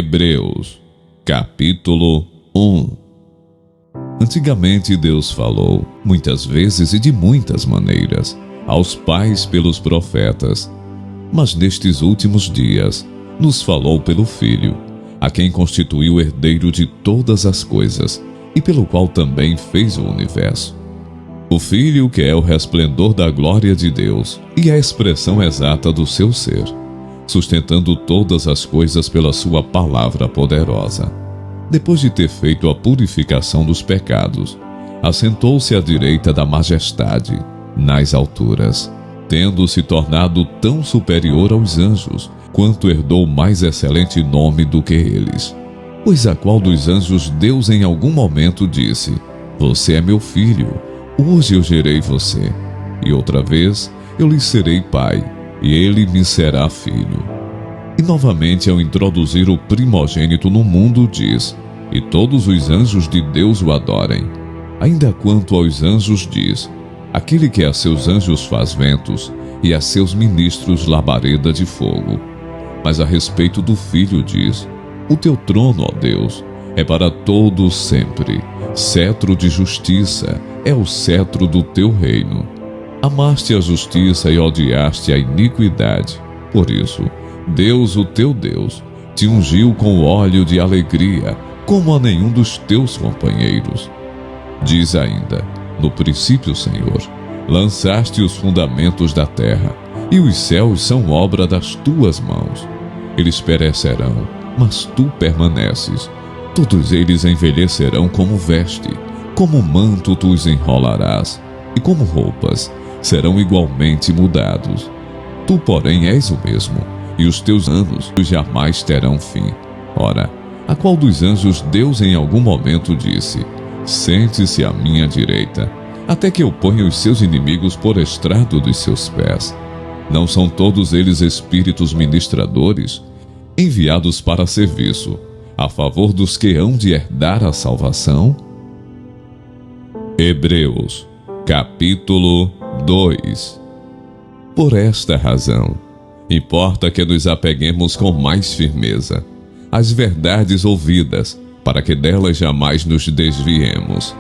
Hebreus, capítulo 1. Antigamente Deus falou, muitas vezes e de muitas maneiras, aos pais pelos profetas. Mas nestes últimos dias, nos falou pelo Filho, a quem constituiu herdeiro de todas as coisas, e pelo qual também fez o universo. O Filho, que é o resplendor da glória de Deus, e a expressão exata do seu ser, sustentando todas as coisas pela sua palavra poderosa. Depois de ter feito a purificação dos pecados, assentou-se à direita da majestade, nas alturas, tendo se tornado tão superior aos anjos, quanto herdou mais excelente nome do que eles. Pois a qual dos anjos Deus em algum momento disse: Você é meu filho, hoje eu gerei você. E outra vez, eu lhe serei pai, e ele me será filho. E novamente, ao introduzir o primogênito no mundo, diz: E todos os anjos de Deus o adorem. Ainda quanto aos anjos diz: Aquele que a seus anjos faz ventos, e a seus ministros labareda de fogo. Mas a respeito do Filho diz: O teu trono, ó Deus, é para todo sempre. Cetro de justiça é o cetro do teu reino. Amaste a justiça e odiaste a iniquidade. Por isso, Deus, o teu Deus, te ungiu com óleo de alegria, como a nenhum dos teus companheiros. Diz ainda: No princípio, Senhor, lançaste os fundamentos da terra, e os céus são obra das tuas mãos. Eles perecerão, mas tu permaneces. Todos eles envelhecerão como veste, como manto tu os enrolarás, e como roupas serão igualmente mudados. Tu, porém, és o mesmo, e os teus anos jamais terão fim. Ora, a qual dos anjos Deus em algum momento disse: Sente-se à minha direita, até que eu ponha os seus inimigos por estrado dos seus pés? Não são todos eles espíritos ministradores, enviados para serviço, a favor dos que hão de herdar a salvação? Hebreus, capítulo 2. Por esta razão, importa que nos apeguemos com mais firmeza às verdades ouvidas, para que delas jamais nos desviemos.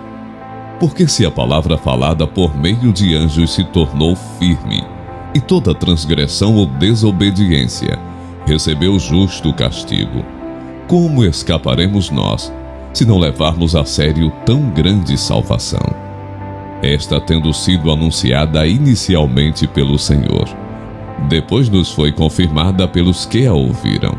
Porque se a palavra falada por meio de anjos se tornou firme, e toda transgressão ou desobediência recebeu justo castigo, como escaparemos nós, se não levarmos a sério tão grande salvação? Esta tendo sido anunciada inicialmente pelo Senhor, depois nos foi confirmada pelos que a ouviram.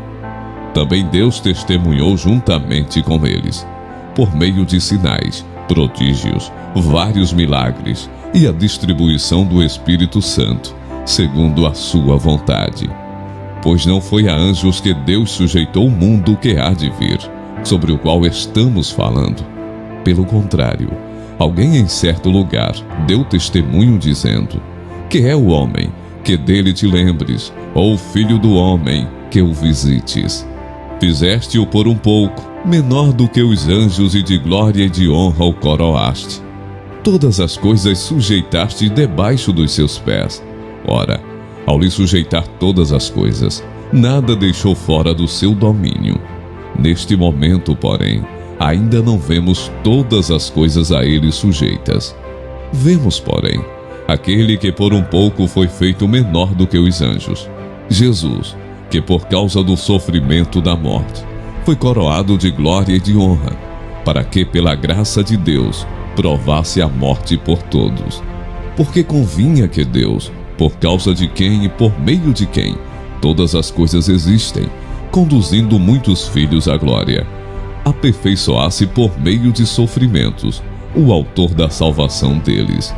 Também Deus testemunhou juntamente com eles, por meio de sinais, prodígios, vários milagres e a distribuição do Espírito Santo, segundo a sua vontade. Pois não foi a anjos que Deus sujeitou o mundo que há de vir, sobre o qual estamos falando. Pelo contrário, alguém em certo lugar deu testemunho dizendo: Que é o homem, que dele te lembres, ou o filho do homem, que o visites. Fizeste-o por um pouco, menor do que os anjos, e de glória e de honra o coroaste. Todas as coisas sujeitaste debaixo dos seus pés. Ora, ao lhe sujeitar todas as coisas, nada deixou fora do seu domínio. Neste momento, porém, ainda não vemos todas as coisas a ele sujeitas. Vemos, porém, aquele que por um pouco foi feito menor do que os anjos, Jesus, que por causa do sofrimento da morte foi coroado de glória e de honra, para que pela graça de Deus provasse a morte por todos. Porque convinha que Deus, por causa de quem e por meio de quem todas as coisas existem, conduzindo muitos filhos à glória, aperfeiçoasse por meio de sofrimentos o autor da salvação deles.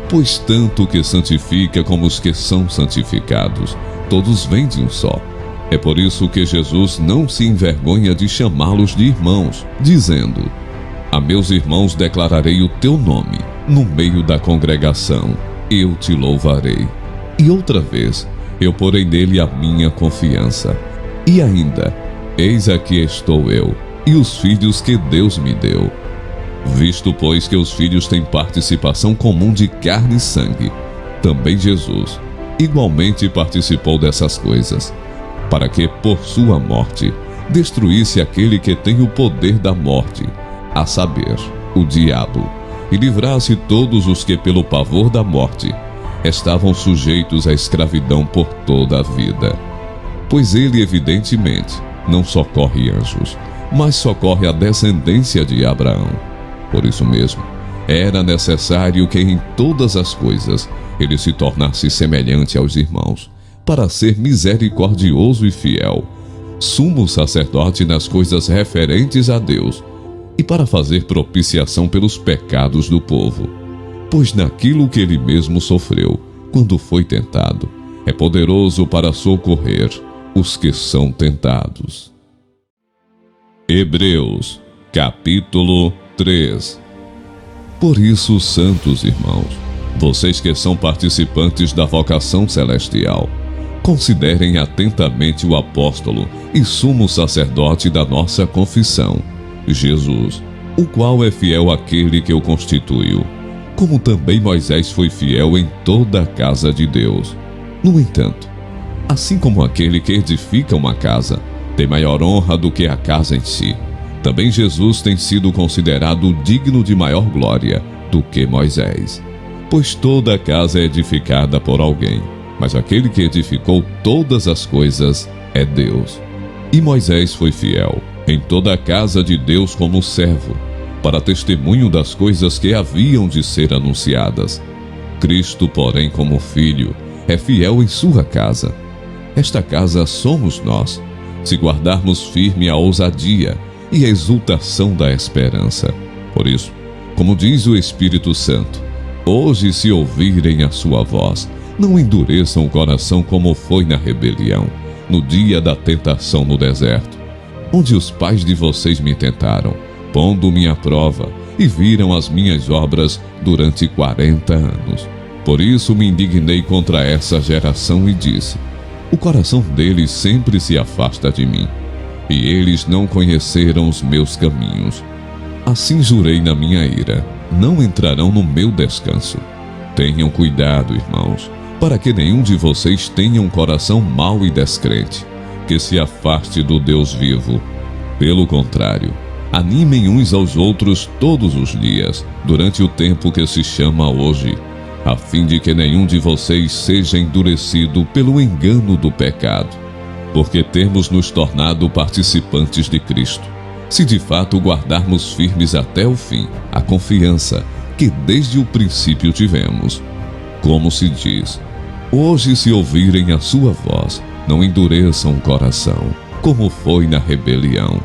Pois tanto o que santifica como os que são santificados, todos vêm de um só. É por isso que Jesus não se envergonha de chamá-los de irmãos, dizendo: A meus irmãos declararei o teu nome, no meio da congregação eu te louvarei. E outra vez, eu porei nele a minha confiança. E ainda, eis aqui estou eu, e os filhos que Deus me deu. Visto, pois, que os filhos têm participação comum de carne e sangue, também Jesus igualmente participou dessas coisas, para que, por sua morte, destruísse aquele que tem o poder da morte, a saber, o diabo, e livrasse todos os que pelo pavor da morte estavam sujeitos à escravidão por toda a vida. Pois ele evidentemente não socorre anjos, mas socorre a descendência de Abraão. Por isso mesmo, era necessário que em todas as coisas ele se tornasse semelhante aos irmãos, para ser misericordioso e fiel, sumo sacerdote nas coisas referentes a Deus, e para fazer propiciação pelos pecados do povo. Pois naquilo que ele mesmo sofreu, quando foi tentado, é poderoso para socorrer os que são tentados. Hebreus, capítulo 3. Por isso, santos irmãos, vocês que são participantes da vocação celestial, considerem atentamente o apóstolo e sumo sacerdote da nossa confissão, Jesus, o qual é fiel àquele que o constituiu, como também Moisés foi fiel em toda a casa de Deus. No entanto, assim como aquele que edifica uma casa tem maior honra do que a casa em si, também Jesus tem sido considerado digno de maior glória do que Moisés. Pois toda a casa é edificada por alguém, mas aquele que edificou todas as coisas é Deus. E Moisés foi fiel em toda a casa de Deus como servo, para testemunho das coisas que haviam de ser anunciadas. Cristo, porém, como filho, é fiel em sua casa. Esta casa somos nós, se guardarmos firme a ousadia e a exultação da esperança. Por isso, como diz o Espírito Santo, hoje, se ouvirem a sua voz, não endureçam o coração como foi na rebelião, no dia da tentação no deserto, onde os pais de vocês me tentaram, pondo-me à prova, e viram as minhas obras durante 40 anos. Por isso me indignei contra essa geração e disse: o coração deles sempre se afasta de mim, e eles não conheceram os meus caminhos. Assim jurei na minha ira: não entrarão no meu descanso. Tenham cuidado, irmãos, para que nenhum de vocês tenha um coração mau e descrente, que se afaste do Deus vivo. Pelo contrário, animem uns aos outros todos os dias, durante o tempo que se chama hoje, a fim de que nenhum de vocês seja endurecido pelo engano do pecado, porque temos nos tornado participantes de Cristo, se de fato guardarmos firmes até o fim a confiança que desde o princípio tivemos. Como se diz: hoje, se ouvirem a sua voz, não endureçam o coração, como foi na rebelião.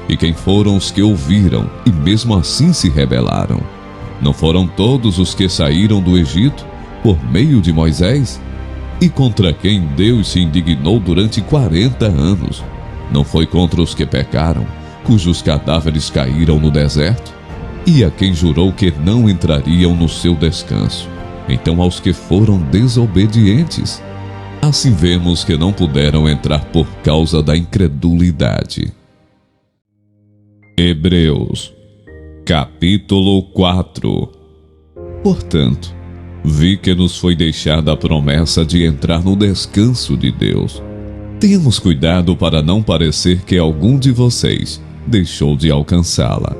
E quem foram os que ouviram e mesmo assim se rebelaram? Não foram todos os que saíram do Egito por meio de Moisés? E contra quem Deus se indignou durante 40 anos? Não foi contra os que pecaram, cujos cadáveres caíram no deserto? E a quem jurou que não entrariam no seu descanso? Então aos que foram desobedientes? Assim vemos que não puderam entrar por causa da incredulidade. Hebreus, capítulo 4. Portanto, vi que nos foi deixada a promessa de entrar no descanso de Deus. Tenhamos cuidado para não parecer que algum de vocês deixou de alcançá-la,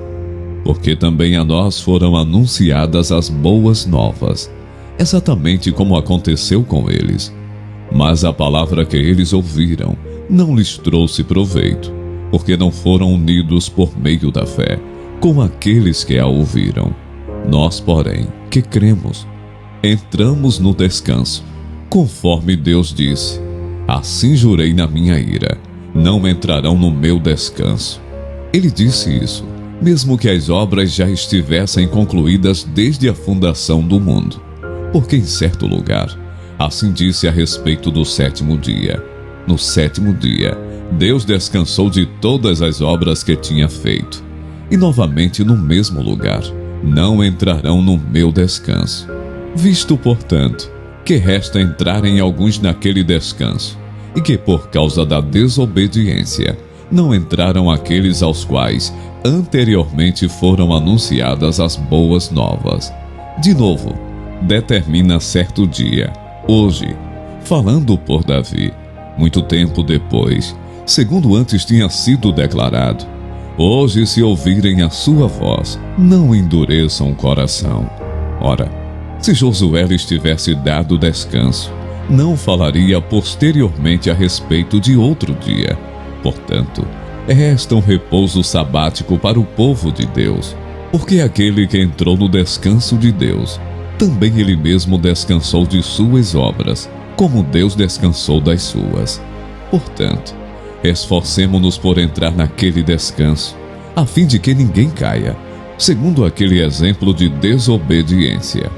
porque também a nós foram anunciadas as boas novas, exatamente como aconteceu com eles. Mas a palavra que eles ouviram não lhes trouxe proveito, porque não foram unidos por meio da fé com aqueles que a ouviram. Nós, porém, que cremos, entramos no descanso, conforme Deus disse: assim jurei na minha ira, não entrarão no meu descanso. Ele disse isso, mesmo que as obras já estivessem concluídas desde a fundação do mundo, porque em certo lugar, assim disse a respeito do sétimo dia: no sétimo dia, Deus descansou de todas as obras que tinha feito. E novamente no mesmo lugar: não entrarão no meu descanso. Visto, portanto, que resta entrarem alguns naquele descanso, e que por causa da desobediência não entraram aqueles aos quais anteriormente foram anunciadas as boas novas. De novo, determina certo dia, hoje, falando por Davi, muito tempo depois, segundo antes tinha sido declarado. Hoje, se ouvirem a sua voz, não endureçam o coração. Ora, se Josué lhes tivesse dado descanso, não falaria posteriormente a respeito de outro dia. Portanto, resta um repouso sabático para o povo de Deus, porque aquele que entrou no descanso de Deus, também ele mesmo descansou de suas obras, como Deus descansou das suas. Portanto, esforcemo-nos por entrar naquele descanso, a fim de que ninguém caia, segundo aquele exemplo de desobediência.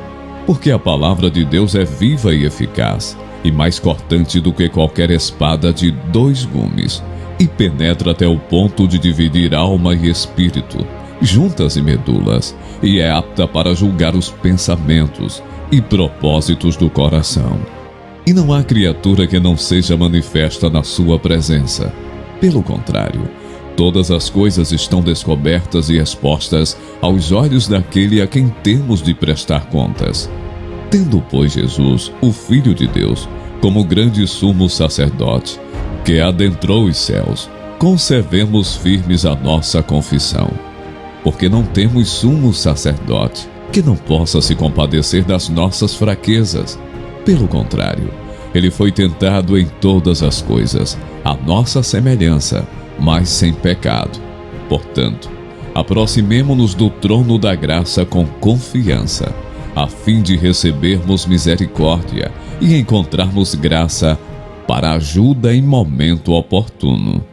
Porque a palavra de Deus é viva e eficaz, e mais cortante do que qualquer espada de 2 gumes, e penetra até o ponto de dividir alma e espírito, juntas e medulas, e é apta para julgar os pensamentos e propósitos do coração. E não há criatura que não seja manifesta na sua presença. Pelo contrário, todas as coisas estão descobertas e expostas aos olhos daquele a quem temos de prestar contas. Tendo, pois, Jesus, o Filho de Deus, como grande sumo sacerdote, que adentrou os céus, conservemos firmes a nossa confissão. Porque não temos sumo sacerdote que não possa se compadecer das nossas fraquezas. Pelo contrário, ele foi tentado em todas as coisas, à nossa semelhança, mas sem pecado. Portanto, aproximemo-nos do trono da graça com confiança, a fim de recebermos misericórdia e encontrarmos graça para ajuda em momento oportuno.